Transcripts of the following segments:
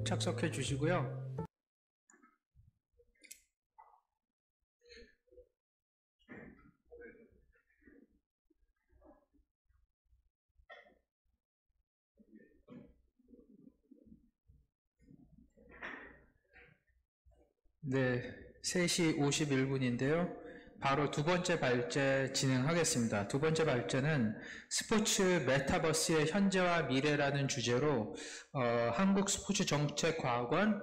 착석해 주시고요. 네, 3시 51분인데요. 바로 두 번째 발제 진행하겠습니다. 두 번째 발제는 스포츠 메타버스의 현재와 미래라는 주제로 한국스포츠정책과학원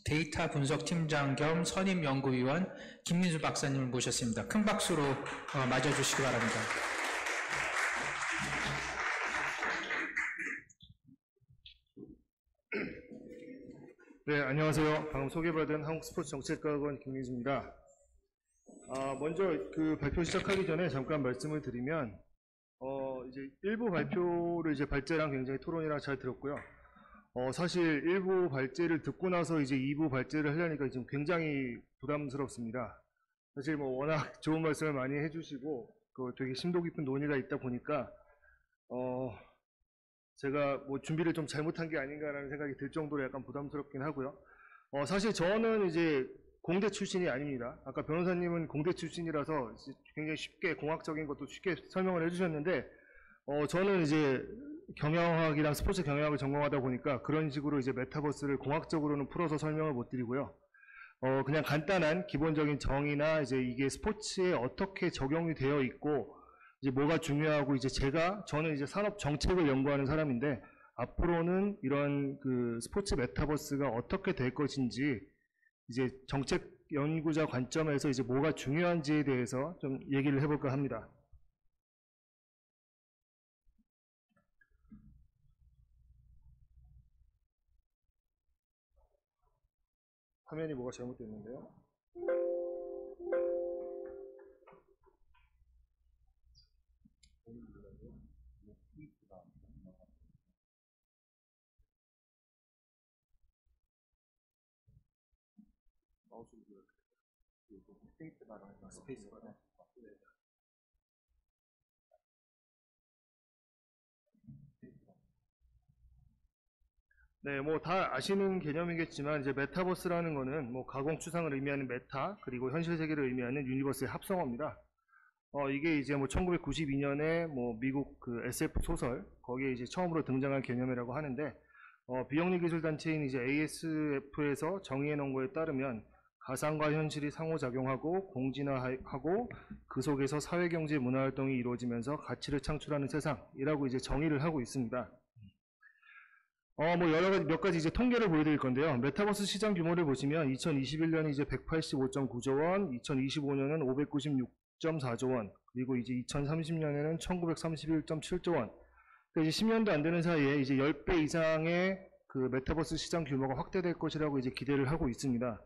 데이터 분석팀장 겸 선임연구위원 김민수 박사님을 모셨습니다. 큰 박수로 맞아주시기 바랍니다. 네, 안녕하세요. 방금 소개받은 한국스포츠정책과학원 김민수입니다. 먼저 그 발표 시작하기 전에 잠깐 말씀을 드리면, 이제 1부 발표를 이제 발제랑 굉장히 토론이랑 잘 들었고요. 사실 1부 발제를 듣고 나서 이제 2부 발제를 하려니까 지금 굉장히 부담스럽습니다. 사실 뭐 워낙 좋은 말씀을 많이 해주시고, 되게 심도 깊은 논의가 있다 보니까, 제가 뭐 준비를 좀 잘못한 게 아닌가라는 생각이 들 정도로 약간 부담스럽긴 하고요. 사실 저는 이제 공대 출신이 아닙니다. 아까 변호사님은 공대 출신이라서 굉장히 쉽게 공학적인 것도 쉽게 설명을 해주셨는데, 저는 이제 경영학이랑 스포츠 경영학을 전공하다 보니까 그런 식으로 이제 메타버스를 공학적으로는 풀어서 설명을 못 드리고요. 그냥 간단한 기본적인 정의나 이제 이게 스포츠에 어떻게 적용이 되어 있고, 이제 뭐가 중요하고, 이제 저는 이제 산업 정책을 연구하는 사람인데, 앞으로는 이런 그 스포츠 메타버스가 어떻게 될 것인지, 이제 정책 연구자 관점에서 이제 뭐가 중요한지에 대해서 좀 얘기를 해볼까 합니다. 화면이 뭐가 잘못됐는데요. 스페이스바로. 네, 뭐 다 아시는 개념이겠지만, 이제 메타버스라는 거는 뭐 가공 추상을 의미하는 메타, 그리고 현실 세계를 의미하는 유니버스의 합성어입니다. 이게 이제 뭐 1992년에 뭐 미국 그 SF 소설, 거기에 이제 처음으로 등장한 개념이라고 하는데, 비영리 기술 단체인 이제 ASF에서 정의해 놓은 거에 따르면, 가상과 현실이 상호작용하고 공진화하고 그 속에서 사회경제 문화활동이 이루어지면서 가치를 창출하는 세상이라고 이제 정의를 하고 있습니다. 뭐 몇 가지 이제 통계를 보여드릴 건데요. 메타버스 시장 규모를 보시면 2021년이 이제 185.9조 원, 2025년은 596.4조 원, 그리고 이제 2030년에는 1931.7조 원. 그러니까 이제 10년도 안 되는 사이에 이제 10배 이상의 그 메타버스 시장 규모가 확대될 것이라고 이제 기대를 하고 있습니다.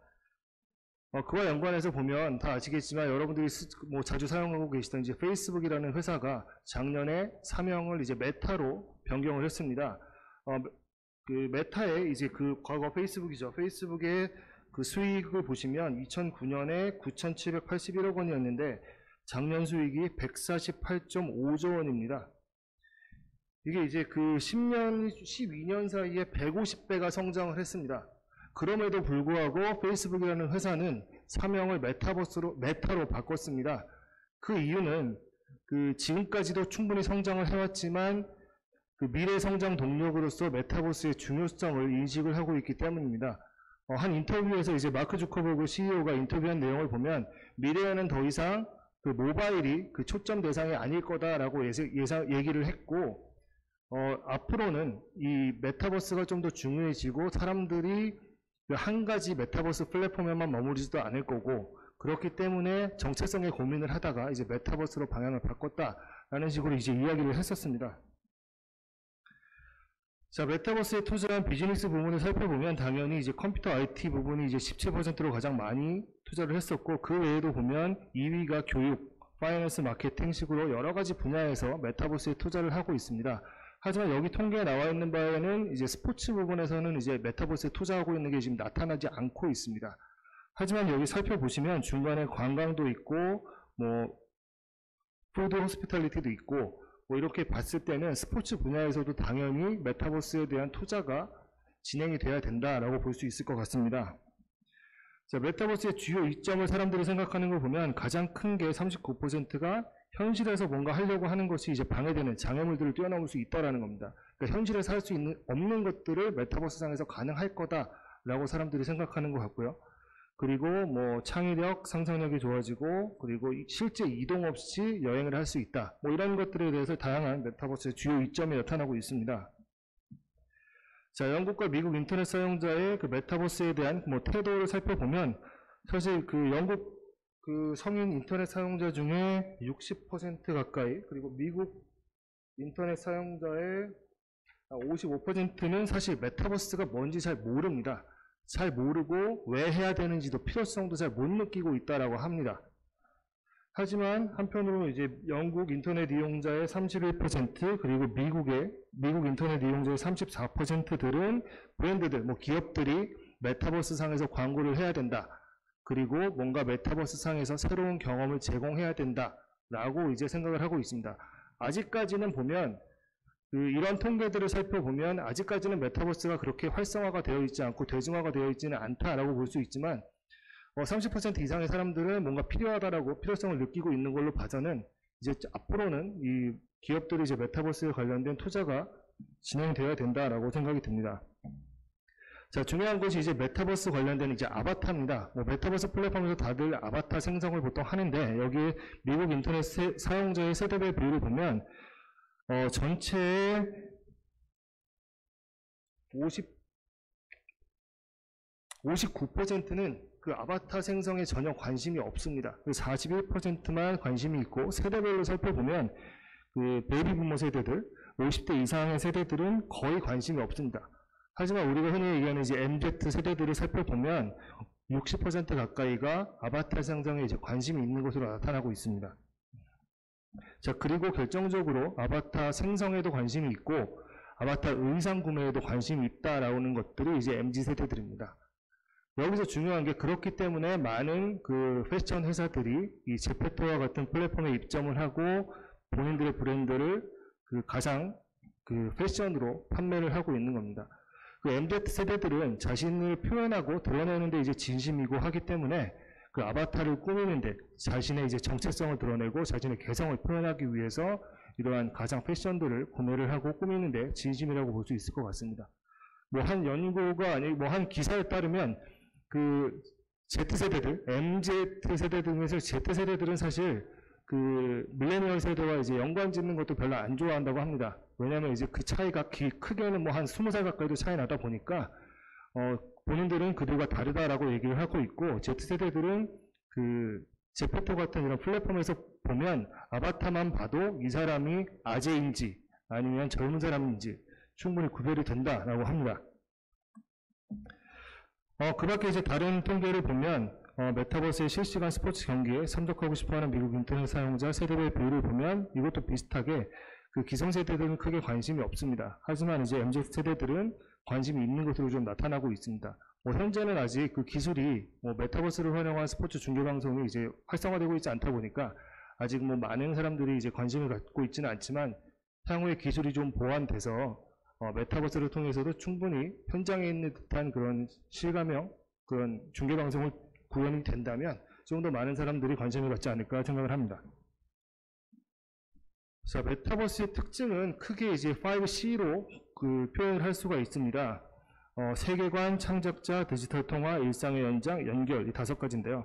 그와 연관해서 보면 다 아시겠지만, 여러분들이 뭐 자주 사용하고 계시던 이제 페이스북이라는 회사가 작년에 사명을 이제 메타로 변경을 했습니다. 그 메타의 이제 그 과거 페이스북이죠. 페이스북의 그 수익을 보시면 2009년에 9,781억 원이었는데 작년 수익이 148.5조 원입니다. 이게 이제 그 10년, 12년 사이에 150배가 성장을 했습니다. 그럼에도 불구하고 페이스북이라는 회사는 사명을 메타로 바꿨습니다. 그 이유는 그 지금까지도 충분히 성장을 해왔지만 그 미래 성장 동력으로서 메타버스의 중요성을 인식을 하고 있기 때문입니다. 한 인터뷰에서 이제 마크 주커버그 CEO가 인터뷰한 내용을 보면, 미래에는 더 이상 그 모바일이 그 초점 대상이 아닐 거다라고 얘기를 했고, 앞으로는 이 메타버스가 좀 더 중요해지고 사람들이 그 한 가지 메타버스 플랫폼에만 머무르지도 않을 거고, 그렇기 때문에 정체성의 고민을 하다가 이제 메타버스로 방향을 바꿨다라는 식으로 이제 이야기를 했었습니다. 자, 메타버스에 투자한 비즈니스 부분을 살펴보면 당연히 이제 컴퓨터 IT 부분이 이제 17%로 가장 많이 투자를 했었고, 그 외에도 보면 2위가 교육, 파이낸스, 마케팅 식으로 여러 가지 분야에서 메타버스에 투자를 하고 있습니다. 하지만 여기 통계에 나와 있는 바에는 이제 스포츠 부분에서는 이제 메타버스에 투자하고 있는 게 지금 나타나지 않고 있습니다. 하지만 여기 살펴보시면 중간에 관광도 있고, 뭐 푸드 호스피탈리티도 있고, 뭐 이렇게 봤을 때는 스포츠 분야에서도 당연히 메타버스에 대한 투자가 진행이 돼야 된다라고 볼 수 있을 것 같습니다. 자, 메타버스의 주요 이점을 사람들이 생각하는 걸 보면 가장 큰 게 39%가 현실에서 뭔가 하려고 하는 것이 이제 방해되는 장애물들을 뛰어넘을 수 있다라는 겁니다. 그러니까 현실에서 할 수 없는 것들을 메타버스상에서 가능할 거다라고 사람들이 생각하는 것 같고요. 그리고 뭐 창의력, 상상력이 좋아지고 그리고 실제 이동 없이 여행을 할 수 있다. 뭐 이런 것들에 대해서 다양한 메타버스의 주요 이점이 나타나고 있습니다. 자, 영국과 미국 인터넷 사용자의 그 메타버스에 대한 뭐 태도를 살펴보면 사실 그 영국 그 성인 인터넷 사용자 중에 60% 가까이 그리고 미국 인터넷 사용자의 55%는 사실 메타버스가 뭔지 잘 모릅니다. 잘 모르고 왜 해야 되는지도 필요성도 잘 못 느끼고 있다라고 합니다. 하지만 한편으로 이제 영국 인터넷 이용자의 31% 그리고 미국 인터넷 이용자의 34%들은 브랜드들, 뭐 기업들이 메타버스 상에서 광고를 해야 된다. 그리고 뭔가 메타버스 상에서 새로운 경험을 제공해야 된다라고 이제 생각을 하고 있습니다. 아직까지는 보면 이런 통계들을 살펴보면 아직까지는 메타버스가 그렇게 활성화가 되어 있지 않고 대중화가 되어 있지는 않다라고 볼 수 있지만 30% 이상의 사람들은 뭔가 필요하다라고 필요성을 느끼고 있는 걸로 봐서는 이제 앞으로는 이 기업들이 이제 메타버스에 관련된 투자가 진행되어야 된다라고 생각이 듭니다. 자, 중요한 것이 이제 메타버스 관련된 이제 아바타입니다. 뭐 메타버스 플랫폼에서 다들 아바타 생성을 보통 하는데 여기 미국 인터넷 사용자의 세대별 비율을 보면 전체의 59%는 그 아바타 생성에 전혀 관심이 없습니다. 41%만 관심이 있고 세대별로 살펴보면 그 베이비 부머 세대들, 50대 이상의 세대들은 거의 관심이 없습니다. 하지만 우리가 흔히 얘기하는 이제 MZ 세대들을 살펴보면 60% 가까이가 아바타 생성에 이제 관심이 있는 것으로 나타나고 있습니다. 자, 그리고 결정적으로 아바타 생성에도 관심이 있고 아바타 의상 구매에도 관심이 있다라는 것들이 이제 MZ 세대들입니다. 여기서 중요한 게 그렇기 때문에 많은 그 패션 회사들이 이 제페토와 같은 플랫폼에 입점을 하고 본인들의 브랜드를 그 가장 그 패션으로 판매를 하고 있는 겁니다. 그 MZ 세대들은 자신을 표현하고 드러내는 데 이제 진심이고 하기 때문에 그 아바타를 꾸미는데 자신의 이제 정체성을 드러내고 자신의 개성을 표현하기 위해서 이러한 가상 패션들을 구매를 하고 꾸미는데 진심이라고 볼 수 있을 것 같습니다. 뭐 한 연구가 아니 뭐 한 기사에 따르면 그 Z세대들, MZ세대 등에서 Z세대들은 사실 그 밀레니얼 세대와 이제 연관 짓는 것도 별로 안 좋아한다고 합니다. 왜냐하면 이제 그 차이가 크게는 뭐 한 20살 가까이도 차이 나다 보니까 본인들은 그들과 다르다라고 얘기를 하고 있고 Z세대들은 그 제페토 같은 이런 플랫폼에서 보면 아바타만 봐도 이 사람이 아재인지 아니면 젊은 사람인지 충분히 구별이 된다라고 합니다. 그 밖에 이제 다른 통계를 보면 메타버스의 실시간 스포츠 경기에 참석하고 싶어하는 미국 인터넷 사용자 세대별 비율을 보면 이것도 비슷하게 그 기성세대들은 크게 관심이 없습니다. 하지만 이제 MZ세대들은 관심이 있는 것으로 좀 나타나고 있습니다. 현재는 아직 그 기술이 메타버스를 활용한 스포츠 중계 방송이 이제 활성화되고 있지 않다 보니까 아직 많은 사람들이 이제 관심을 갖고 있지는 않지만 향후에 기술이 좀 보완돼서 메타버스를 통해서도 충분히 현장에 있는 듯한 그런 실감형 그런 중계 방송을 구현이 된다면 좀 더 많은 사람들이 관심을 갖지 않을까 생각을 합니다. 자, 메타버스의 특징은 크게 이제 5C로 그 표현을 할 수가 있습니다. 세계관, 창작자, 디지털 통화, 일상의 연장, 연결 이 5가지인데요.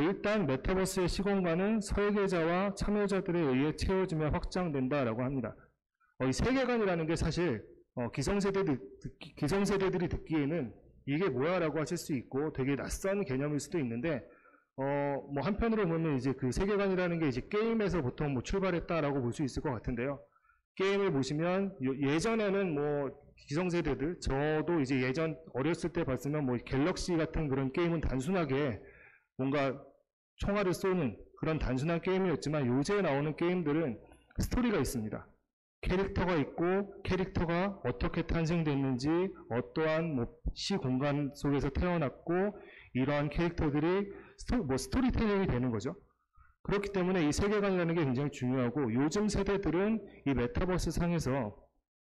일단 메타버스의 시공간은 설계자와 참여자들에 의해 채워지며 확장된다라고 합니다. 이 세계관이라는 게 사실 기성세대들이 듣기에는 이게 뭐야라고 하실 수 있고 되게 낯선 개념일 수도 있는데 한편으로 보면 이제 그 세계관이라는 게 이제 게임에서 보통 출발했다라고 볼 수 있을 것 같은데요. 게임을 보시면 예전에는 기성세대들 저도 이제 예전 어렸을 때 봤으면 갤럭시 같은 그런 게임은 단순하게 뭔가 총알을 쏘는 그런 단순한 게임이었지만 요새 나오는 게임들은 스토리가 있습니다. 캐릭터가 있고 캐릭터가 어떻게 탄생됐는지 어떠한 시공간 속에서 태어났고 이러한 캐릭터들이 스토리텔링이 되는 거죠. 그렇기 때문에 이 세계관이라는 게 굉장히 중요하고 요즘 세대들은 이 메타버스 상에서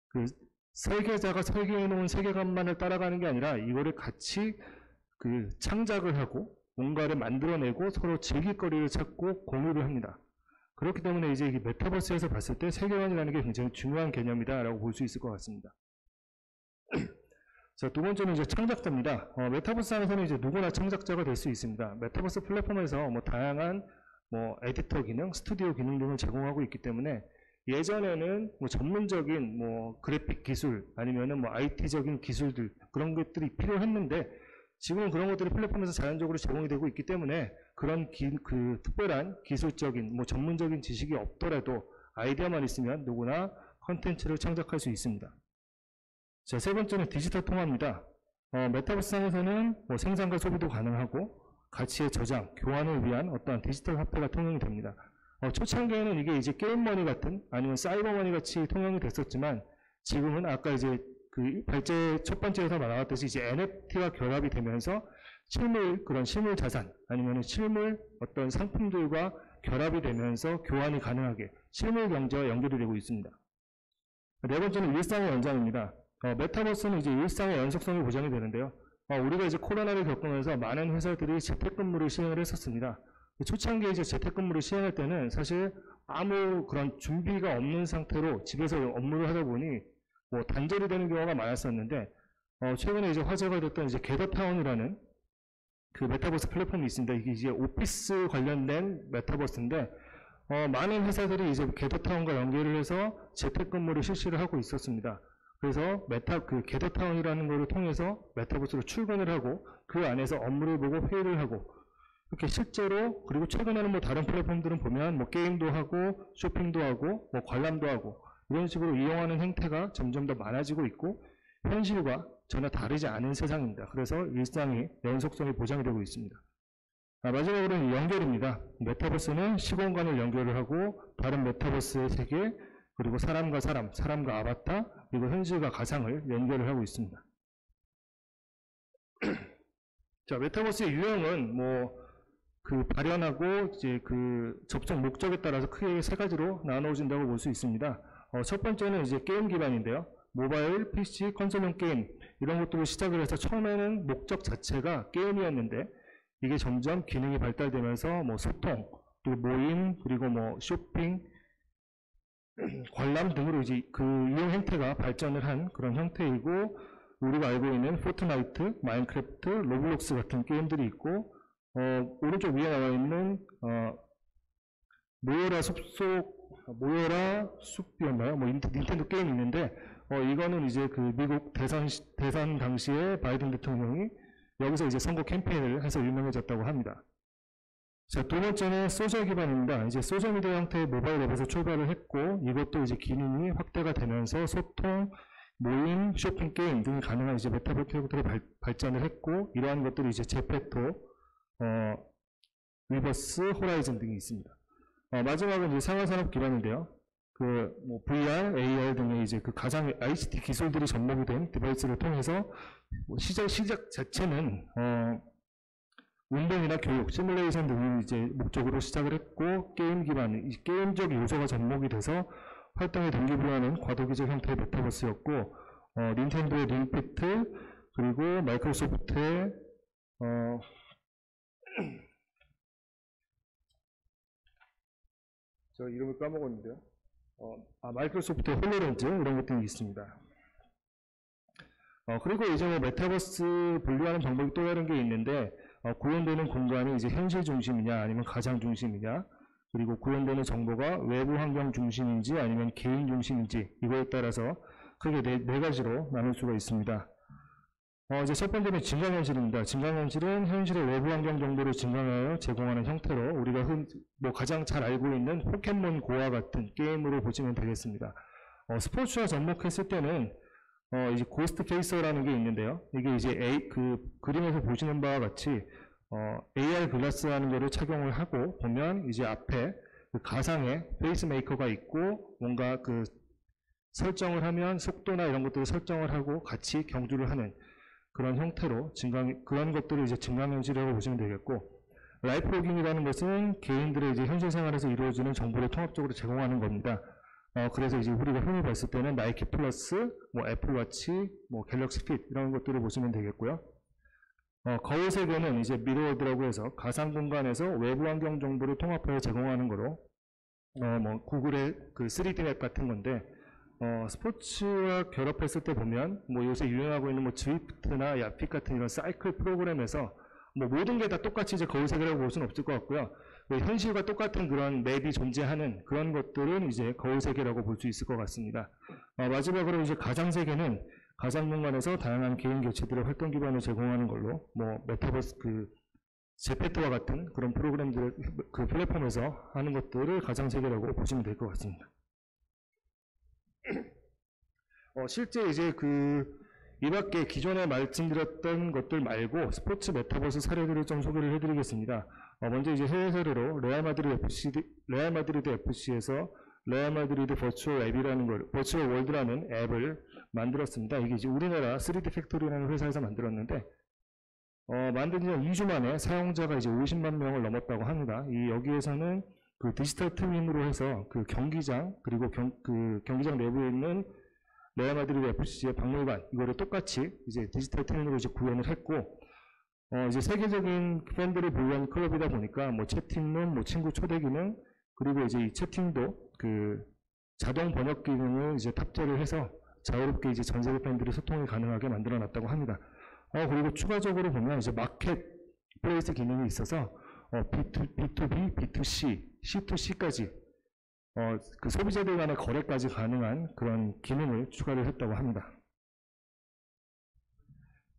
그 설계자가 설계해 놓은 세계관만을 따라가는 게 아니라 이거를 같이 그 창작을 하고 뭔가를 만들어내고 서로 즐길거리를 찾고 공유를 합니다. 그렇기 때문에 이제 이 메타버스에서 봤을 때 세계관이라는 게 굉장히 중요한 개념이다라고 볼 수 있을 것 같습니다. 자, 두 번째는 이제 창작자입니다. 메타버스 안에서는 이제 누구나 창작자가 될 수 있습니다. 메타버스 플랫폼에서 뭐 다양한 뭐 에디터 기능, 스튜디오 기능 등을 제공하고 있기 때문에 예전에는 뭐 전문적인 뭐 그래픽 기술 아니면은 뭐 IT적인 기술들 그런 것들이 필요했는데 지금은 그런 것들이 플랫폼에서 자연적으로 제공이 되고 있기 때문에 그런 그 특별한 기술적인 뭐 전문적인 지식이 없더라도 아이디어만 있으면 누구나 컨텐츠를 창작할 수 있습니다. 자, 세 번째는 디지털 통화입니다. 메타버스상에서는 뭐 생산과 소비도 가능하고 가치의 저장, 교환을 위한 어떠한 디지털 화폐가 통용이 됩니다. 초창기에는 이게 이제 게임머니 같은 아니면 사이버머니 같이 통용이 됐었지만 지금은 아까 이제 그 첫 번째에서 나왔듯이 이제 NFT와 결합이 되면서 그런 실물 자산 아니면 실물 어떤 상품들과 결합이 되면서 교환이 가능하게 실물 경제와 연결이 되고 있습니다. 네 번째는 일상의 연장입니다. 메타버스는 이제 일상의 연속성이 보장이 되는데요. 우리가 이제 코로나를 겪으면서 많은 회사들이 재택근무를 시행을 했었습니다. 초창기에 이제 재택근무를 시행할 때는 사실 아무 그런 준비가 없는 상태로 집에서 업무를 하다 보니 뭐 단절이 되는 경우가 많았었는데 최근에 이제 화제가 됐던 이제 게더타운이라는 그 메타버스 플랫폼이 있습니다. 이게 이제 오피스 관련된 메타버스인데 많은 회사들이 이제 게더타운과 연계를 해서 재택근무를 실시를 하고 있었습니다. 그래서 그 게더타운이라는 것을 통해서 메타버스로 출근을 하고 그 안에서 업무를 보고 회의를 하고 이렇게 실제로 그리고 최근에는 뭐 다른 플랫폼들은 보면 뭐 게임도 하고 쇼핑도 하고 뭐 관람도 하고 이런 식으로 이용하는 행태가 점점 더 많아지고 있고 현실과 전혀 다르지 않은 세상입니다. 그래서 일상의 연속성이 보장이 되고 있습니다. 마지막으로는 연결입니다. 메타버스는 시공간을 연결을 하고 다른 메타버스의 세계 그리고 사람과 사람, 사람과 아바타 그리고 현실과 가상을 연결을 하고 있습니다. 자, 메타버스의 유형은 뭐 그 발현하고 이제 그 접촉 목적에 따라서 크게 세 가지로 나눠진다고 볼 수 있습니다. 첫 번째는 이제 게임 기반인데요. 모바일, PC, 콘솔용 게임 이런 것들을 시작을 해서 처음에는 목적 자체가 게임이었는데 이게 점점 기능이 발달되면서 뭐 소통, 그리고 모임, 그리고 뭐 쇼핑, 관람 등으로 이제 그 이용 행태가 발전을 한 그런 형태이고 우리가 알고 있는 포트나이트, 마인크래프트, 로블록스 같은 게임들이 있고 오른쪽 위에 나와 있는 모여라 숲이었나요? 뭐 닌텐도 게임이 있는데 이거는 이제 그 미국 대선 당시에 바이든 대통령이 여기서 이제 선거 캠페인을 해서 유명해졌다고 합니다. 자, 두 번째는 소셜 기반입니다. 이제 소셜미디어 형태의 모바일 앱에서 출발을 했고 이것도 이제 기능이 확대가 되면서 소통, 모임, 쇼핑, 게임 등이 가능한 이제 메타버스로 발전을 했고 이러한 것들이 이제 제페토, 리버스, 호라이즌 등이 있습니다. 마지막은 이제 상하산업 기반인데요. 그 뭐 VR, AR 등의 이제 그 가상 ICT 기술들이 접목이 된 디바이스를 통해서 뭐 시작 자체는 운동이나 교육, 시뮬레이션 등이 이제 목적으로 시작을 했고 게임 기반, 게임적 요소가 접목이 돼서 활동에 동기부여하는 과도기적 형태의 메타버스였고 닌텐도의 링피트 그리고 마이크로소프트의 저 이름을 까먹었는데요. 마이크로소프트의 홀로렌즈 이런 것들이 있습니다. 그리고 이제 뭐 메타버스 분류하는 방법이 또 다른 게 있는데 구현되는 공간이 이제 현실 중심이냐 아니면 가상 중심이냐 그리고 구현되는 정보가 외부 환경 중심인지 아니면 개인 중심인지 이거에 따라서 크게 네 가지로 나눌 수가 있습니다. 이제 첫 번째는 증강현실입니다. 증강현실은 현실의 외부 환경 정보를 증강하여 제공하는 형태로 우리가 뭐 가장 잘 알고 있는 포켓몬고와 같은 게임으로 보시면 되겠습니다. 스포츠와 접목했을 때는 이제 고스트 페이서라는 게 있는데요. 이게 이제 그 그림에서 보시는 바와 같이 AR 글라스라는 거를 착용을 하고 보면 이제 앞에 그 가상의 페이스메이커가 있고 뭔가 그 설정을 하면 속도나 이런 것들을 설정을 하고 같이 경주를 하는 그런 형태로 그런 것들을 이제 증강현실이라고 보시면 되겠고 라이프로깅이라는 것은 개인들의 이제 현실 생활에서 이루어지는 정보를 통합적으로 제공하는 겁니다. 그래서 이제 우리가 흔히 봤을 때는 나이키 플러스, 뭐 애플워치, 뭐 갤럭시 핏 이런 것들을 보시면 되겠고요. 거울 세계는 이제 미러워드라고 해서 가상 공간에서 외부 환경 정보를 통합하여 제공하는 거로 뭐 구글의 그 3D 맵 같은 건데 스포츠와 결합했을 때 보면 뭐 요새 유행하고 있는 뭐 드리프트나 야픽 같은 이런 사이클 프로그램에서 뭐 모든 게 다 똑같이 이제 거울 세계라고 볼 수는 없을 것 같고요. 현실과 똑같은 그런 맵이 존재하는 그런 것들은 이제 거울 세계라고 볼 수 있을 것 같습니다. 마지막으로 이제 가상 세계는 가상 공간에서 다양한 개인 교체들의 활동 기반을 제공하는 걸로 뭐 메타버스 그 제페토와 같은 그런 프로그램들 그 플랫폼에서 하는 것들을 가상 세계라고 보시면 될 것 같습니다. 실제 이제 이 밖에 기존에 말씀드렸던 것들 말고 스포츠 메타버스 사례들을 좀 소개를 해드리겠습니다. 먼저 이제 해외 사례로 레알 마드리드 FC에서 레알 마드리드 버추얼 앱이라는 걸, 버추얼 월드라는 앱을 만들었습니다. 이게 이제 우리나라 3D 팩토리라는 회사에서 만들었는데, 만든 지 2주 만에 사용자가 이제 50만 명을 넘었다고 합니다. 여기에서는 그 디지털 트윈으로 해서 그 경기장, 그리고 경기장 내부에 있는 레알 마드리드 FC의 박물관, 이거를 똑같이 이제 디지털 트윈으로 이제 구현을 했고, 이제 세계적인 팬들을 보유한 클럽이다 보니까 뭐 채팅룸, 뭐 친구 초대 기능, 그리고 이제 이 채팅도 그 자동 번역 기능을 이제 탑재를 해서 자유롭게 이제 전 세계 팬들이 소통이 가능하게 만들어 놨다고 합니다. 그리고 추가적으로 보면 이제 마켓 플레이스 기능이 있어서 B2B, B2C, C2C까지 그 소비자들 간의 거래까지 가능한 그런 기능을 추가를 했다고 합니다.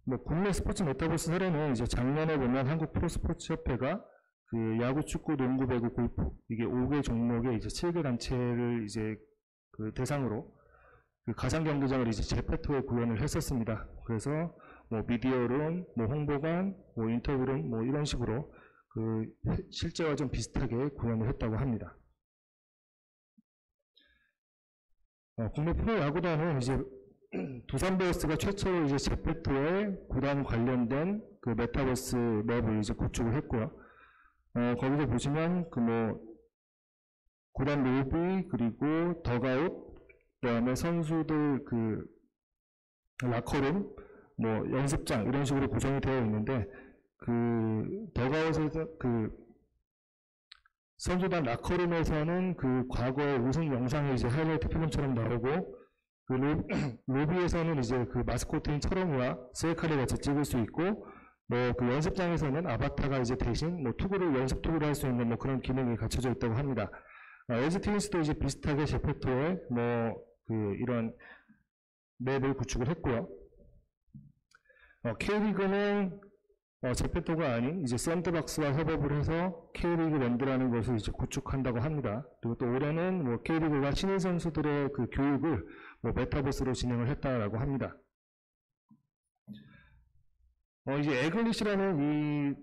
뭐 국내 스포츠 메타버스 사례는 이제 작년에 보면 한국 프로스포츠협회가 그 야구, 축구, 농구, 배구, 골프 이게 5개 종목의 이제 7개 단체를 이제 그 대상으로 그 가상 경기장을 이제 제페토에 구현을 했었습니다. 그래서 뭐 미디어론, 뭐 홍보관, 뭐 인터뷰론 뭐 이런 식으로 그 실제와 좀 비슷하게 구현을 했다고 합니다. 국내 프로야구단은 이제 두산 베어스가 최초로 이제 제페토에 구단 관련된 그 메타버스 맵을 이제 구축을 했고요. 거기서 보시면 그 뭐 구단 로비 그리고 덕아웃 그다음에 선수들 그 라커룸 뭐 연습장 이런 식으로 구성이 되어 있는데 그 덕아웃에서 그 선수단 라커룸에서는 그 과거의 우승 영상이 이제 하이라이트 필름처럼 나오고 그 로비에서는 이제 그 마스코트인 철옹이와 셀카를 같이 찍을 수 있고 뭐 그 연습장에서는 아바타가 이제 대신 뭐 연습 투구를 할 수 있는 뭐 그런 기능이 갖춰져 있다고 합니다. LG 트윈스도 이제 비슷하게 제페토에 뭐 그 이런 맵을 구축을 했고요. K리그는 제페토가 아닌 이제 샌드박스와 협업을 해서 K리그 랜드라는 것을 이제 구축한다고 합니다. 그리고 또 올해는 뭐 K리그가 신인 선수들의 그 교육을 뭐 메타버스로 진행을 했다라고 합니다. 이제 에글리시라는 이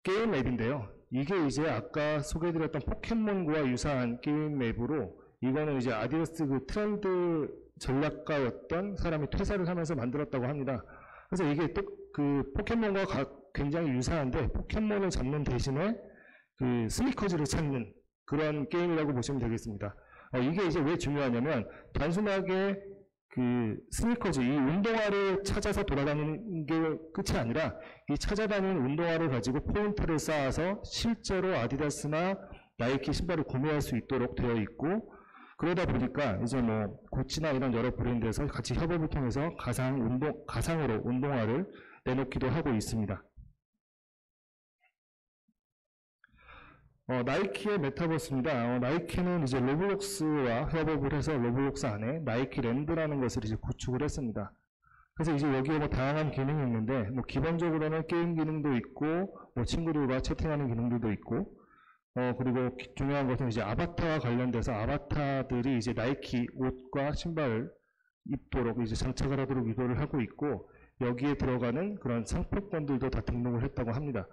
게임 맵인데요. 이게 이제 아까 소개해드렸던 포켓몬고와 유사한 게임 맵으로 이거는 이제 아디다스 그 트렌드 전략가였던 사람이 퇴사를 하면서 만들었다고 합니다. 그래서 이게 또 그 포켓몬과 굉장히 유사한데 포켓몬을 잡는 대신에 그 스니커즈를 찾는 그런 게임이라고 보시면 되겠습니다. 이게 이제 왜 중요하냐면 단순하게 그 스니커즈, 이 운동화를 찾아서 돌아다니는 게 끝이 아니라 이 찾아다니는 운동화를 가지고 포인트를 쌓아서 실제로 아디다스나 나이키 신발을 구매할 수 있도록 되어 있고 그러다 보니까 이제 뭐 구찌나 이런 여러 브랜드에서 같이 협업을 통해서 가상으로 운동화를 내놓기도 하고 있습니다. 나이키의 메타버스입니다. 나이키는 이제 로블록스와 협업을 해서 로블록스 안에 나이키 랜드라는 것을 이제 구축을 했습니다. 그래서 이제 여기에 뭐 다양한 기능이 있는데, 뭐 기본적으로는 게임 기능도 있고, 뭐 친구들과 채팅하는 기능들도 있고, 그리고 중요한 것은 이제 아바타와 관련돼서 아바타들이 이제 나이키 옷과 신발을 입도록 이제 장착을 하도록 유도를 하고 있고, 여기에 들어가는 그런 상품권들도 다 등록을 했다고 합니다.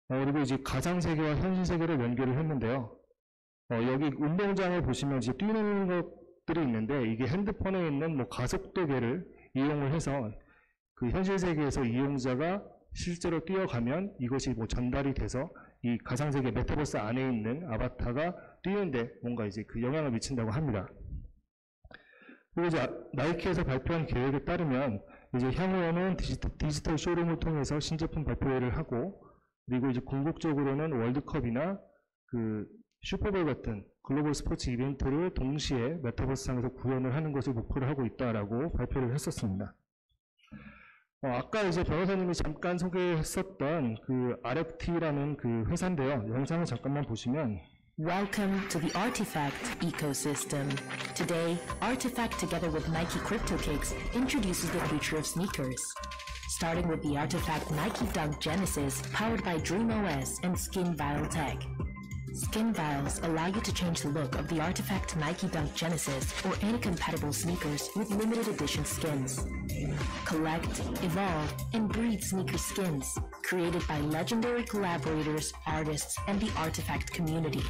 그리고 이제 가상세계와 현실세계를 연결을 했는데요. 여기 운동장에 보시면 이제 뛰는 것들이 있는데 이게 핸드폰에 있는 뭐 가속도계를 이용을 해서 그 현실세계에서 이용자가 실제로 뛰어가면 이것이 뭐 전달이 돼서 이 가상세계 메타버스 안에 있는 아바타가 뛰는데 뭔가 이제 그 영향을 미친다고 합니다. 그리고 이제 나이키에서 발표한 계획에 따르면 이제 향후에는 디지털 쇼룸을 통해서 신제품 발표회를 하고, 그리고 이제 궁극적으로는 월드컵이나 그 슈퍼볼 같은 글로벌 스포츠 이벤트를 동시에 메타버스상에서 구현을 하는 것을 목표로 하고 있다라고 발표를 했었습니다. 아까 이제 변호사님이 잠깐 소개했었던 그 RFT라는 그 회사인데요. 영상을 잠깐만 보시면 Welcome to the Artifact ecosystem. Today, Artifact together with Nike CryptoKicks introduces the future of sneakers. Starting with the Artifact Nike Dunk Genesis powered by DreamOS and Skin Vial Tech. Skin Vials allow you to change the look of the Artifact Nike Dunk Genesis or any compatible sneakers with limited edition skins. Collect, evolve, and breed sneaker skins created by legendary collaborators, artists, and the Artifact community.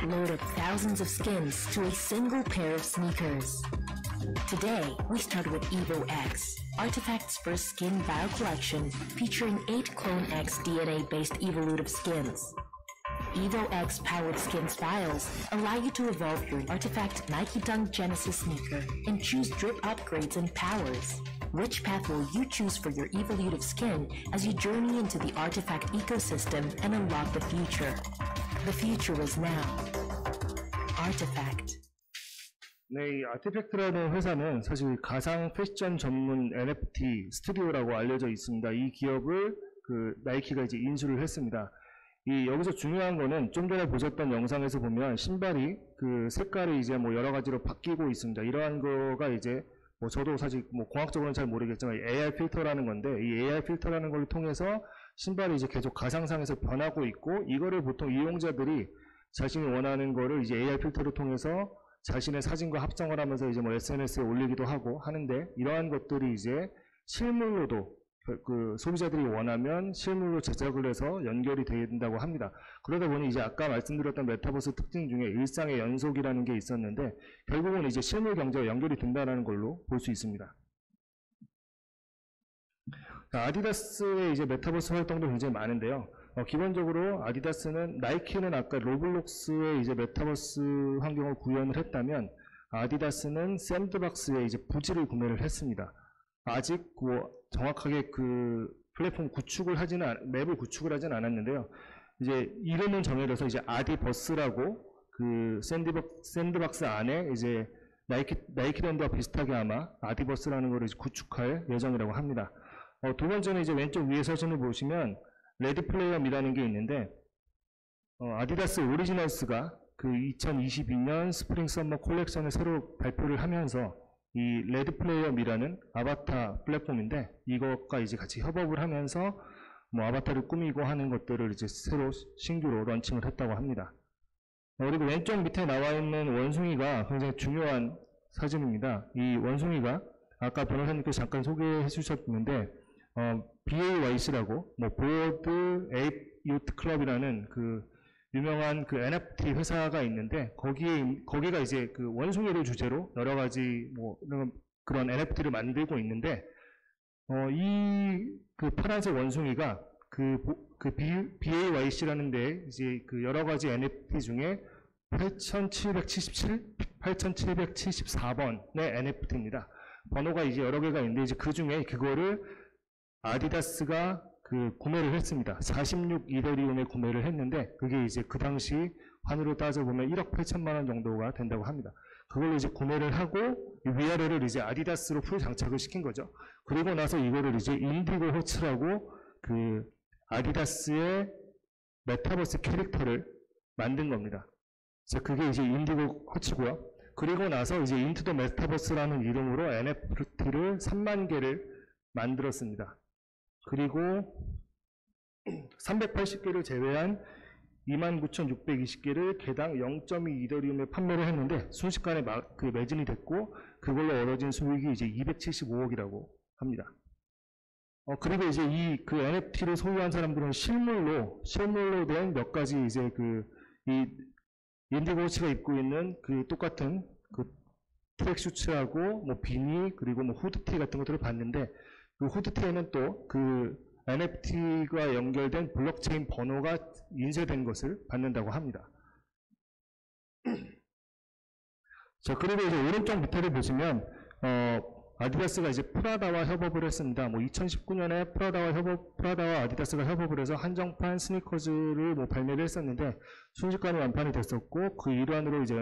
Load up thousands of skins to a single pair of sneakers. Today, we start with Evo X, Artifact's first skin vial collection featuring 8 Clone X DNA-based evolutive skins. Evo X powered skins vials allow you to evolve your Artifact Nike Dunk Genesis sneaker and choose drip upgrades and powers. Which path will you choose for your evolutive skin as you journey into the Artifact ecosystem and unlock the future? The future is now. Artifact. 네, 이 아티팩트라는 회사는 사실 가상 패션 전문 NFT 스튜디오라고 알려져 있습니다. 이 기업을 그 나이키가 이제 인수를 했습니다. 여기서 중요한 거는 좀 전에 보셨던 영상에서 보면 신발이 그 색깔이 이제 뭐 여러 가지로 바뀌고 있습니다. 이러한 거가 이제 뭐 저도 사실 뭐 공학적으로는 잘 모르겠지만 AR 필터라는 건데, 이 AR 필터라는 걸 통해서 신발이 이제 계속 가상상에서 변하고 있고, 이거를 보통 이용자들이 자신이 원하는 거를 이제 AR 필터를 통해서 자신의 사진과 합성을 하면서 이제 뭐 SNS에 올리기도 하고 하는데, 이러한 것들이 이제 실물로도 그 소비자들이 원하면 실물로 제작을 해서 연결이 된다고 합니다. 그러다 보니 이제 아까 말씀드렸던 메타버스 특징 중에 일상의 연속이라는 게 있었는데, 결국은 이제 실물 경제와 연결이 된다는 걸로 볼 수 있습니다. 아디다스의 이제 메타버스 활동도 굉장히 많은데요. 기본적으로 아디다스는, 나이키는 아까 로블록스의 이제 메타버스 환경을 구현을 했다면, 아디다스는 샌드박스의 이제 부지를 구매를 했습니다. 아직 뭐 정확하게 그 플랫폼 구축을 맵을 구축을 하진 않았는데요. 이제 이름은 정해져서 이제 아디버스라고 그 샌드박스 안에 이제 나이키랜드와 비슷하게 아마 아디버스라는 걸 이제 구축할 예정이라고 합니다. 두 번째는 이제 왼쪽 위에 사진을 보시면 레드플레이엄이라는 게 있는데, 아디다스 오리지널스가 그 2022년 스프링 썸머 콜렉션을 새로 발표를 하면서 이 레드플레이엄이라는 아바타 플랫폼인데, 이것과 이제 같이 협업을 하면서 뭐 아바타를 꾸미고 하는 것들을 이제 새로 신규로 런칭을 했다고 합니다. 그리고 왼쪽 밑에 나와 있는 원숭이가 굉장히 중요한 사진입니다. 이 원숭이가 아까 변호사님께서 잠깐 소개해 주셨는데, BAYC라고 뭐 보드 에이프 요트 클럽이라는 그 유명한 그 NFT 회사가 있는데, 거기가 이제 그 원숭이를 주제로 여러 가지 뭐 그런 NFT를 만들고 있는데, 이 그 파란색 원숭이가 그 BAYC라는 데 이제 그 여러 가지 NFT 중에 8774번의 NFT입니다. 번호가 이제 여러 개가 있는데, 이제 그 중에 그거를 아디다스가 그 구매를 했습니다. 46 이더리움에 구매를 했는데, 그게 이제 그 당시 환율로 따져보면 1억 8천만 원 정도가 된다고 합니다. 그걸로 이제 구매를 하고 위아래를 이제 아디다스로 풀 장착을 시킨 거죠. 그리고 나서 이거를 이제 인디고 호츠라고 그 아디다스의 메타버스 캐릭터를 만든 겁니다. 그게 이제 인디고 호츠고요. 그리고 나서 이제 인투 더 메타버스라는 이름으로 NFT를 3만 개를 만들었습니다. 그리고 380개를 제외한 29,620개를 개당 0.2 이더리움에 판매를 했는데, 순식간에 그 매진이 됐고, 그걸로 얻어진 수익이 이제 275억이라고 합니다. 그리고 이제 그 NFT를 소유한 사람들은 실물로 된 몇 가지 이제 이 인디고치가 입고 있는 그 똑같은 그 트랙 슈츠하고 뭐 비니 그리고 뭐 후드티 같은 것들을 봤는데, 그 후드티에는 또 그 NFT가 연결된 블록체인 번호가 인쇄된 것을 받는다고 합니다. 자, 그리고 이제 오른쪽 밑에를 보시면, 아디다스가 이제 프라다와 협업을 했습니다. 2019년에 프라다와 아디다스가 협업을 해서 한정판 스니커즈를 발매를 했었는데, 순식간에 완판이 됐었고, 그 일환으로 이제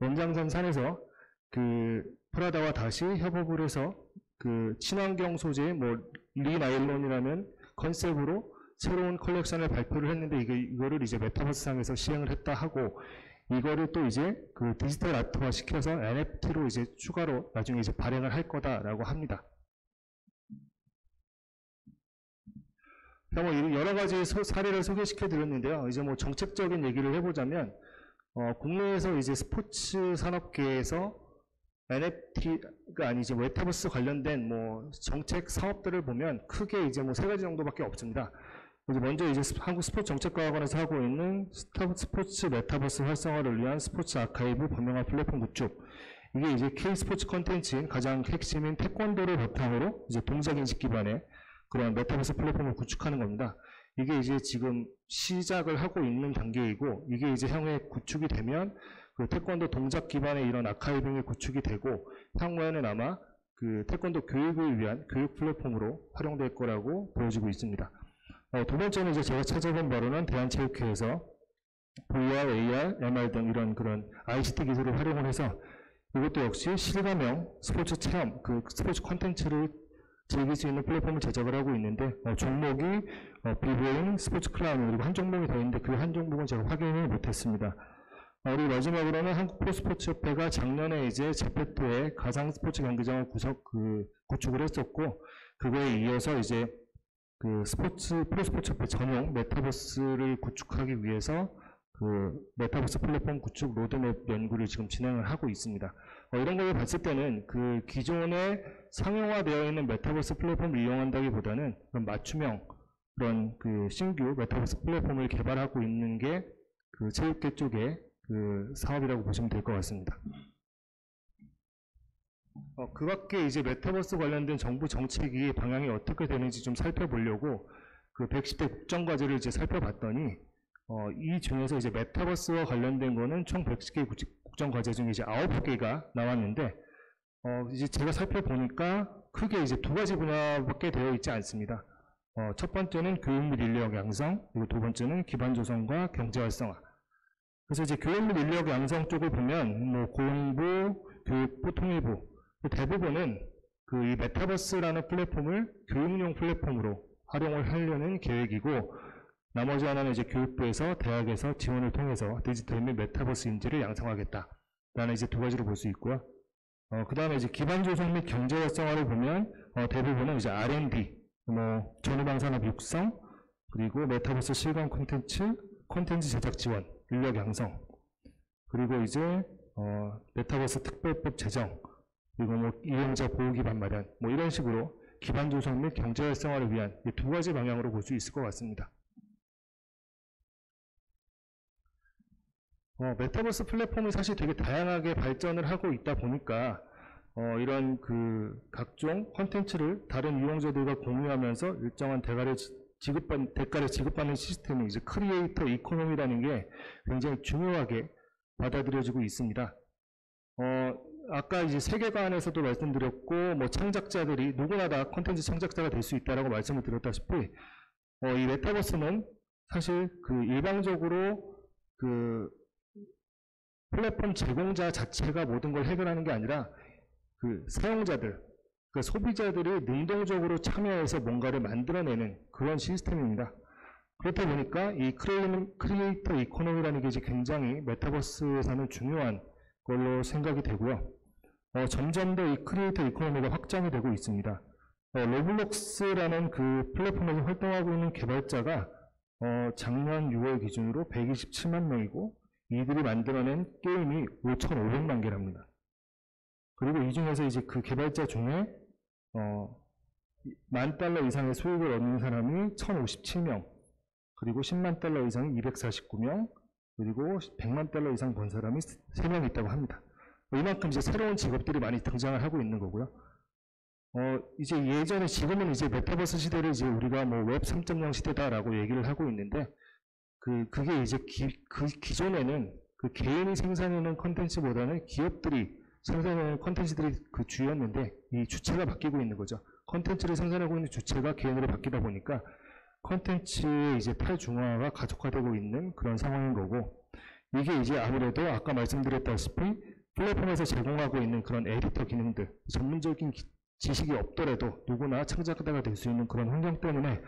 연장선상에서 그 프라다와 다시 협업을 해서 그 친환경 소재, 리나일론이라는 컨셉으로 새로운 컬렉션을 발표를 했는데, 이거를 이제 메타버스상에서 시행을 했다 하고, 이거를 또 이제 그 디지털 아트화 시켜서 NFT로 이제 추가로 나중에 이제 발행을 할 거다라고 합니다. 여러 가지 사례를 소개시켜 드렸는데요. 이제 정책적인 얘기를 해보자면, 국내에서 이제 스포츠 산업계에서 NFT가 아니지 메타버스 관련된 정책 사업들을 보면 크게 이제 세 가지 정도밖에 없습니다. 먼저 이제 한국 스포츠 정책과학원에서 하고 있는 스포츠 메타버스 활성화를 위한 스포츠 아카이브 범용화 플랫폼 구축. 이게 이제 K-스포츠 컨텐츠인 가장 핵심인 태권도를 바탕으로 이제 동작 인식 기반의 그런 메타버스 플랫폼을 구축하는 겁니다. 이게 이제 지금 시작을 하고 있는 단계이고, 이게 이제 향후에 구축이 되면 그 태권도 동작 기반의 이런 아카이빙이 구축이 되고, 향후에는 아마 그 태권도 교육을 위한 교육 플랫폼으로 활용될 거라고 보여지고 있습니다. 두 번째는 이제 제가 찾아본 바로는 대한체육회에서 VR, AR, MR 등 이런 그런 ICT 기술을 활용을 해서 이것도 역시 실감형 스포츠 체험, 그 스포츠 콘텐츠를 즐길 수 있는 플랫폼을 제작을 하고 있는데, 종목이 비보잉, 스포츠 클라운, 그리고 한 종목이 더 있는데 그 한 종목은 제가 확인을 못했습니다. 그리고 마지막으로는 한국 프로스포츠협회가 작년에 이제 제페토의 가상 스포츠 경기장을 구축을 했었고, 그거에 이어서 이제 그 프로스포츠협회 전용 메타버스를 구축하기 위해서 그 메타버스 플랫폼 구축 로드맵 연구를 지금 진행을 하고 있습니다. 이런 걸 봤을 때는 그 기존에 상용화되어 있는 메타버스 플랫폼을 이용한다기보다는 그런 맞춤형 그런 그 신규 메타버스 플랫폼을 개발하고 있는 게 그 체육계 쪽의 그 사업이라고 보시면 될 것 같습니다. 그 밖에 이제 메타버스 관련된 정부 정책이 방향이 어떻게 되는지 좀 살펴보려고 그 110대 국정과제를 이제 살펴봤더니, 이 중에서 이제 메타버스와 관련된 거는 총 110개 국정과제 중에 이제 9개가 나왔는데, 이제 제가 살펴보니까 크게 이제 두 가지 분야밖에 되어 있지 않습니다. 첫 번째는 교육 및 인력 양성, 그리고 두 번째는 기반 조성과 경제 활성화. 그래서 이제 교육 및 인력 양성 쪽을 보면 고용부, 교육부, 통일부 대부분은 그 이 메타버스라는 플랫폼을 교육용 플랫폼으로 활용을 하려는 계획이고, 나머지 하나는 이제 교육부에서 대학에서 지원을 통해서 디지털 및 메타버스 인재를 양성하겠다라는 이제 두 가지로 볼 수 있고요. 그 다음에 이제 기반 조성 및 경제 활성화를 보면 대부분은 이제 R&D, 전후방산업 육성, 그리고 메타버스 실감 콘텐츠 제작 지원, 인력 양성, 그리고 이제 메타버스 특별법 제정, 그리고 이용자 보호 기반 마련, 이런 식으로 기반 조성 및 경제 활성화를 위한 이 두 가지 방향으로 볼 수 있을 것 같습니다. 메타버스 플랫폼이 사실 되게 다양하게 발전을 하고 있다 보니까 이런 그 각종 콘텐츠를 다른 이용자들과 공유하면서 일정한 대가를 지급받는 시스템이 이제 크리에이터 이코노미라는 게 굉장히 중요하게 받아들여지고 있습니다. 아까 이제 세계관에서도 말씀드렸고, 창작자들이 누구나 다 콘텐츠 창작자가 될 수 있다라고 말씀을 드렸다시피, 이 메타버스는 사실 그 일방적으로 그 플랫폼 제공자 자체가 모든 걸 해결하는 게 아니라 그 사용자들, 그 소비자들이 능동적으로 참여해서 뭔가를 만들어내는 그런 시스템입니다. 그렇다 보니까 이 크리에이터 이코노미라는 게 이제 굉장히 메타버스에서는 중요한 걸로 생각이 되고요. 점점 더 이 크리에이터 이코노미가 확장이 되고 있습니다. 로블록스라는 그 플랫폼에서 활동하고 있는 개발자가 작년 6월 기준으로 127만 명이고, 이들이 만들어낸 게임이 5,500만 개랍니다. 그리고 이 중에서 이제 그 개발자 중에 $10,000 이상의 수익을 얻는 사람이 1,057명, 그리고 $100,000 이상이 249명, 그리고 $1,000,000 이상 번 사람이 3명 있다고 합니다. 이만큼 이제 새로운 직업들이 많이 등장을 하고 있는 거고요. 이제 예전에 지금은 이제 메타버스 시대를 이제 우리가 뭐 웹 3.0 시대다라고 얘기를 하고 있는데 그게 이제 기존에는 그 개인이 생산하는 컨텐츠보다는 기업들이 생산하는 컨텐츠들이 그 주였는데 이 주체가 바뀌고 있는 거죠. 컨텐츠를 생산하고 있는 주체가 개인으로 바뀌다 보니까 컨텐츠의 이제 탈중화가 가속화되고 있는 그런 상황인 거고, 이게 이제 아무래도 아까 말씀드렸다시피 플랫폼에서 제공하고 있는 그런 에디터 기능들, 전문적인 지식이 없더라도 누구나 창작자가 될 수 있는 그런 환경 때문에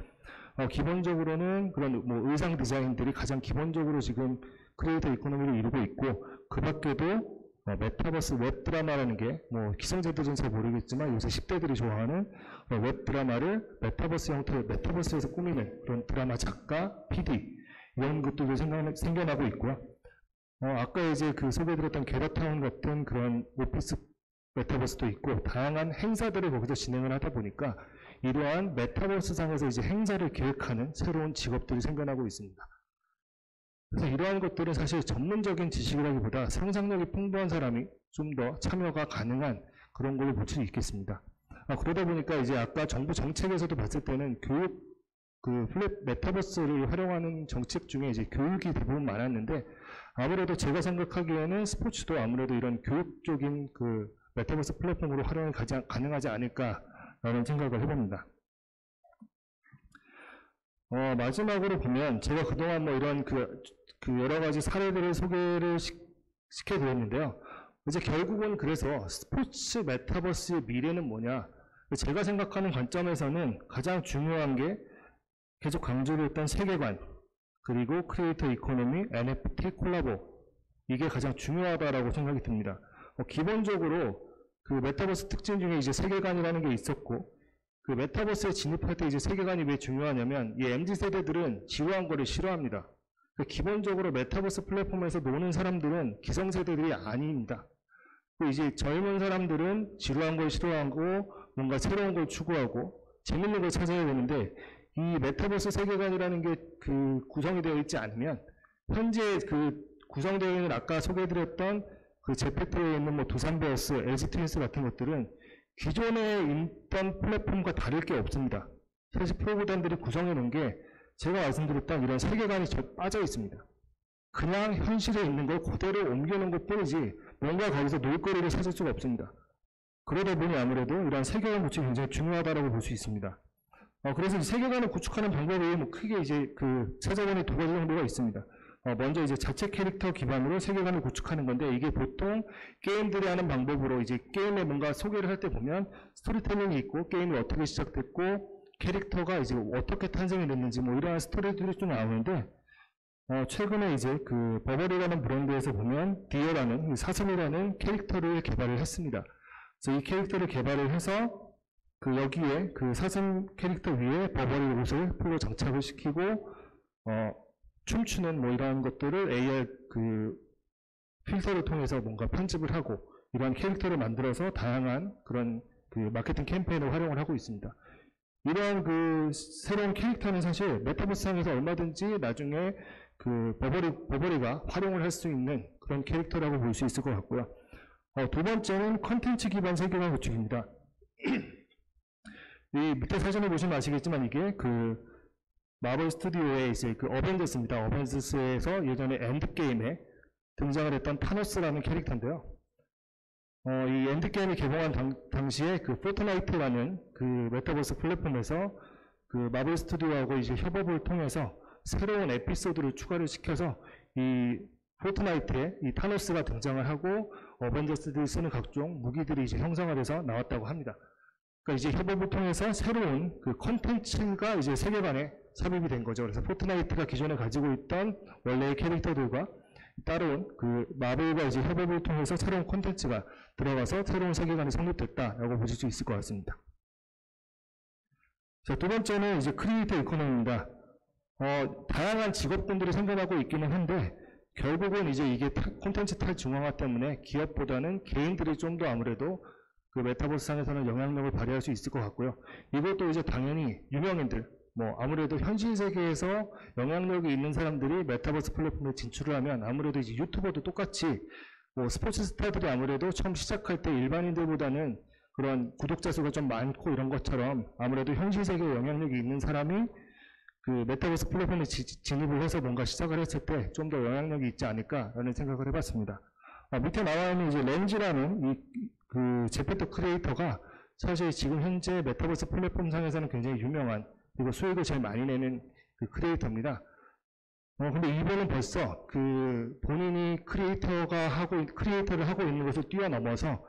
기본적으로는 그런 뭐 의상 디자인들이 가장 기본적으로 지금 크리에이터 이코노미를 이루고 있고, 그 밖에도 메타버스 웹드라마라는 게 뭐 기성세대들은 잘 모르겠지만 요새 10대들이 좋아하는 웹드라마를 메타버스 형태로 메타버스에서 꾸미는 그런 드라마 작가, PD 이런 것들도 생겨나고 있고요. 아까 이제 그 소개해드렸던 게러타운 같은 그런 오피스 메타버스도 있고, 다양한 행사들을 거기서 진행을 하다 보니까 이러한 메타버스 상에서 이제 행사를 기획하는 새로운 직업들이 생겨나고 있습니다. 그래서 이러한 것들은 사실 전문적인 지식이라기보다 상상력이 풍부한 사람이 좀 더 참여가 가능한 그런 걸로 볼 수 있겠습니다. 그러다 보니까 이제 아까 정부 정책에서도 봤을 때는 교육, 메타버스를 활용하는 정책 중에 이제 교육이 대부분 많았는데, 아무래도 제가 생각하기에는 스포츠도 아무래도 이런 교육적인 그 메타버스 플랫폼으로 활용이 가능하지 않을까라는 생각을 해봅니다. 마지막으로 보면 제가 그동안 뭐 이런 그 여러 가지 사례들을 소개를 시켜드렸는데요. 이제 결국은 그래서 스포츠 메타버스의 미래는 뭐냐? 제가 생각하는 관점에서는 가장 중요한 게 계속 강조를 했던 세계관, 그리고 크리에이터 이코노미, NFT, 콜라보, 이게 가장 중요하다라고 생각이 듭니다. 기본적으로 그 메타버스 특징 중에 이제 세계관이라는 게 있었고, 그 메타버스에 진입할 때 이제 세계관이 왜 중요하냐면 이 MZ세대들은 지루한 거를 싫어합니다. 기본적으로 메타버스 플랫폼에서 노는 사람들은 기성세대들이 아닙니다. 이제 젊은 사람들은 지루한 걸 싫어하고 뭔가 새로운 걸 추구하고 재밌는 걸 찾아야 되는데, 이 메타버스 세계관이라는 게 그 구성이 되어 있지 않으면, 현재 그 구성되어 있는 아까 소개해드렸던 그 제페토에 있는 뭐 두산베어스, LG 트윈스 같은 것들은 기존에 있던 플랫폼과 다를 게 없습니다. 사실 프로구단들이 구성해 놓은 게 제가 말씀드렸던 이런 세계관이 빠져 있습니다. 그냥 현실에 있는 걸 그대로 옮겨놓은 것 뿐이지 뭔가 거기서 놀거리를 찾을 수가 없습니다. 그러다 보니 아무래도 이런 세계관 구축이 굉장히 중요하다고 볼 수 있습니다. 그래서 이 세계관을 구축하는 방법이 뭐 크게 이제 그 찾아보니 두 가지 정도가 있습니다. 먼저 이제 자체 캐릭터 기반으로 세계관을 구축하는 건데, 이게 보통 게임들이 하는 방법으로 이제 게임에 뭔가 소개를 할 때 보면 스토리텔링이 있고 게임이 어떻게 시작됐고 캐릭터가 이제 어떻게 탄생이 됐는지 뭐 이러한 스토리들이 좀 나오는데, 최근에 이제 그 버버리라는 브랜드에서 보면 디어라는 사슴이라는 캐릭터를 개발을 했습니다. 그래서 이 캐릭터를 개발을 해서 그 여기에 그 사슴 캐릭터 위에 버버리 옷을 풀로 장착을 시키고 춤추는 뭐 이러한 것들을 AR 그 필터를 통해서 뭔가 편집을 하고 이러한 캐릭터를 만들어서 다양한 그런 그 마케팅 캠페인을 활용을 하고 있습니다. 이러한 그 새로운 캐릭터는 사실 메타버스상에서 얼마든지 나중에 그 버버리가 활용을 할 수 있는 그런 캐릭터라고 볼 수 있을 것 같고요. 두 번째는 컨텐츠 기반 세계관 구축입니다. 이 밑에 사진을 보시면 아시겠지만 이게 그 마블 스튜디오의 이제 그 어벤져스입니다. 어벤져스에서 예전에 엔드게임에 등장을 했던 타노스라는 캐릭터인데요. 이 엔드게임이 개봉한 당시에 그 포트나이트라는 그 메타버스 플랫폼에서 그 마블 스튜디오하고 이제 협업을 통해서 새로운 에피소드를 추가를 시켜서 이 포트나이트에 이 타노스가 등장을 하고 어벤져스들이 쓰는 각종 무기들이 이제 형성화 돼서 나왔다고 합니다. 그러니까 이제 협업을 통해서 새로운 그 컨텐츠가 이제 세계관에 삽입이 된 거죠. 그래서 포트나이트가 기존에 가지고 있던 원래의 캐릭터들과 따로 그 마블과 이제 협업을 통해서 새로운 콘텐츠가 들어가서 새로운 세계관이 성립됐다라고 보실 수 있을 것 같습니다. 자, 두 번째는 이제 크리에이터 이코노미입니다. 다양한 직업군들이 생겨나고 있기는 한데 결국은 이제 이게 콘텐츠 탈중앙화 때문에 기업보다는 개인들이 좀 더 아무래도 그 메타버스 상에서는 영향력을 발휘할 수 있을 것 같고요. 이것도 이제 당연히 유명인들, 뭐 아무래도 현실 세계에서 영향력이 있는 사람들이 메타버스 플랫폼에 진출을 하면 아무래도 이제 유튜버도 똑같이 뭐 스포츠 스타들이 아무래도 처음 시작할 때 일반인들보다는 그런 구독자 수가 좀 많고 이런 것처럼 아무래도 현실 세계에 영향력이 있는 사람이 그 메타버스 플랫폼에 진입을 해서 뭔가 시작을 했을 때 좀 더 영향력이 있지 않을까라는 생각을 해봤습니다. 밑에 나와 있는 이제 렌즈라는 그 제페토 크리에이터가 사실 지금 현재 메타버스 플랫폼 상에서는 굉장히 유명한 그리고 수익을 제일 많이 내는 그 크리에이터입니다. 근데 이분은 벌써 그 본인이 크리에이터를 하고 있는 것을 뛰어넘어서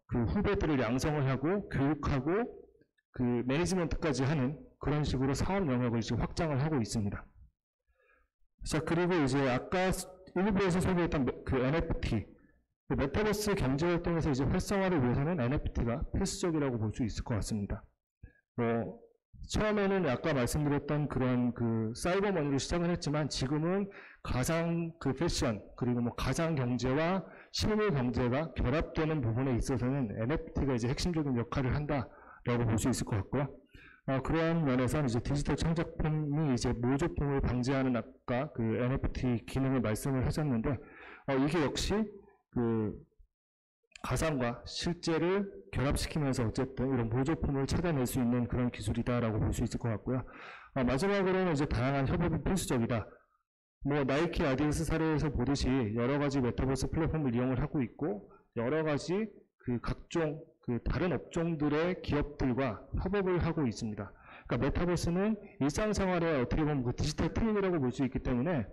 그 후배들을 양성을 하고 교육하고 그 매니지먼트까지 하는 그런 식으로 사업 영역을 지금 확장을 하고 있습니다. 자, 그리고 이제 아까 일부에서 소개했던 그 NFT, 그 메타버스 경제 활동에서 이제 활성화를 위해서는 NFT가 필수적이라고 볼 수 있을 것 같습니다. 처음에는 아까 말씀드렸던 그런 그 사이버 머니로 시작을 했지만 지금은 가상 그 패션 그리고 뭐 가상 경제와 실물 경제가 결합되는 부분에 있어서는 NFT가 이제 핵심적인 역할을 한다라고 볼 수 있을 것 같고요. 그러한 면에서는 이제 디지털 창작품이 이제 모조품을 방지하는 아까 그 NFT 기능을 말씀을 하셨는데 이게 역시 그 가상과 실제를 결합시키면서 어쨌든 이런 모조품을 찾아낼 수 있는 그런 기술이다라고 볼 수 있을 것 같고요. 마지막으로는 이제 다양한 협업이 필수적이다. 뭐 나이키, 아디다스 사례에서 보듯이 여러 가지 메타버스 플랫폼을 이용을 하고 있고 여러 가지 그 각종 그 다른 업종들의 기업들과 협업을 하고 있습니다. 그러니까 메타버스는 일상생활에 어떻게 보면 그 디지털 트윈이라고 볼 수 있기 때문에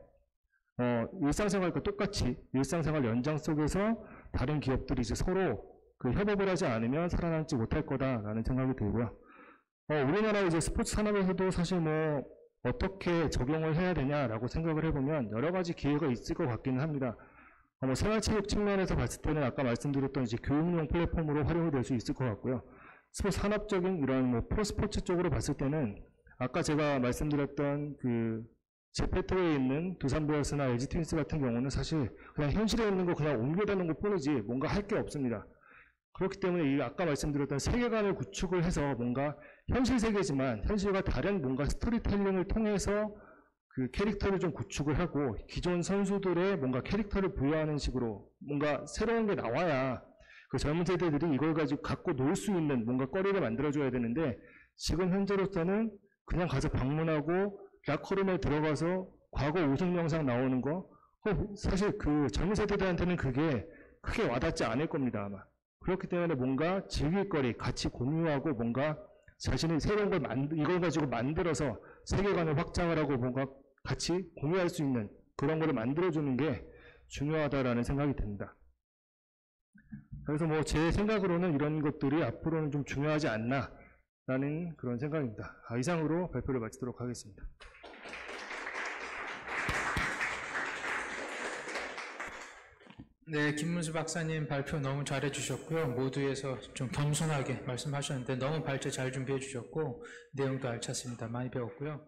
일상생활과 똑같이 일상생활 연장 속에서 다른 기업들이 이제 서로 그 협업을 하지 않으면 살아남지 못할 거다라는 생각이 들고요. 우리나라 이제 스포츠 산업에서도 사실 뭐 어떻게 적용을 해야 되냐라고 생각을 해보면 여러 가지 기회가 있을 것 같기는 합니다. 생활체육 측면에서 봤을 때는 아까 말씀드렸던 이제 교육용 플랫폼으로 활용이 될 수 있을 것 같고요. 스포츠 산업적인 이런 뭐 프로스포츠 쪽으로 봤을 때는 아까 제가 말씀드렸던 그 제페토에 있는 두산 베어스나 LG 트윈스 같은 경우는 사실 그냥 현실에 있는 거 그냥 옮겨다는 것 뿐이지 뭔가 할 게 없습니다. 그렇기 때문에 이 아까 말씀드렸던 세계관을 구축을 해서 뭔가 현실 세계지만 현실과 다른 뭔가 스토리텔링을 통해서 그 캐릭터를 좀 구축을 하고 기존 선수들의 뭔가 캐릭터를 부여하는 식으로 뭔가 새로운 게 나와야 그 젊은 세대들이 이걸 가지고 갖고 놀 수 있는 뭔가 거리를 만들어줘야 되는데 지금 현재로서는 그냥 가서 방문하고 락커룸에 들어가서 과거 우승 영상 나오는 거 사실 그 젊은 세대들한테는 그게 크게 와닿지 않을 겁니다 아마. 그렇기 때문에 뭔가 즐길 거리 같이 공유하고 뭔가 자신이 새로운 걸 이걸 가지고 만들어서 세계관을 확장을 하고 뭔가 같이 공유할 수 있는 그런 거를 만들어주는 게 중요하다라는 생각이 듭니다. 그래서 뭐 제 생각으로는 이런 것들이 앞으로는 좀 중요하지 않나라는 그런 생각입니다. 이상으로 발표를 마치도록 하겠습니다. 네, 김문수 박사님 발표 너무 잘해 주셨고요. 모두에서 좀 겸손하게 말씀하셨는데 너무 발제 잘 준비해 주셨고 내용도 알찼습니다. 많이 배웠고요.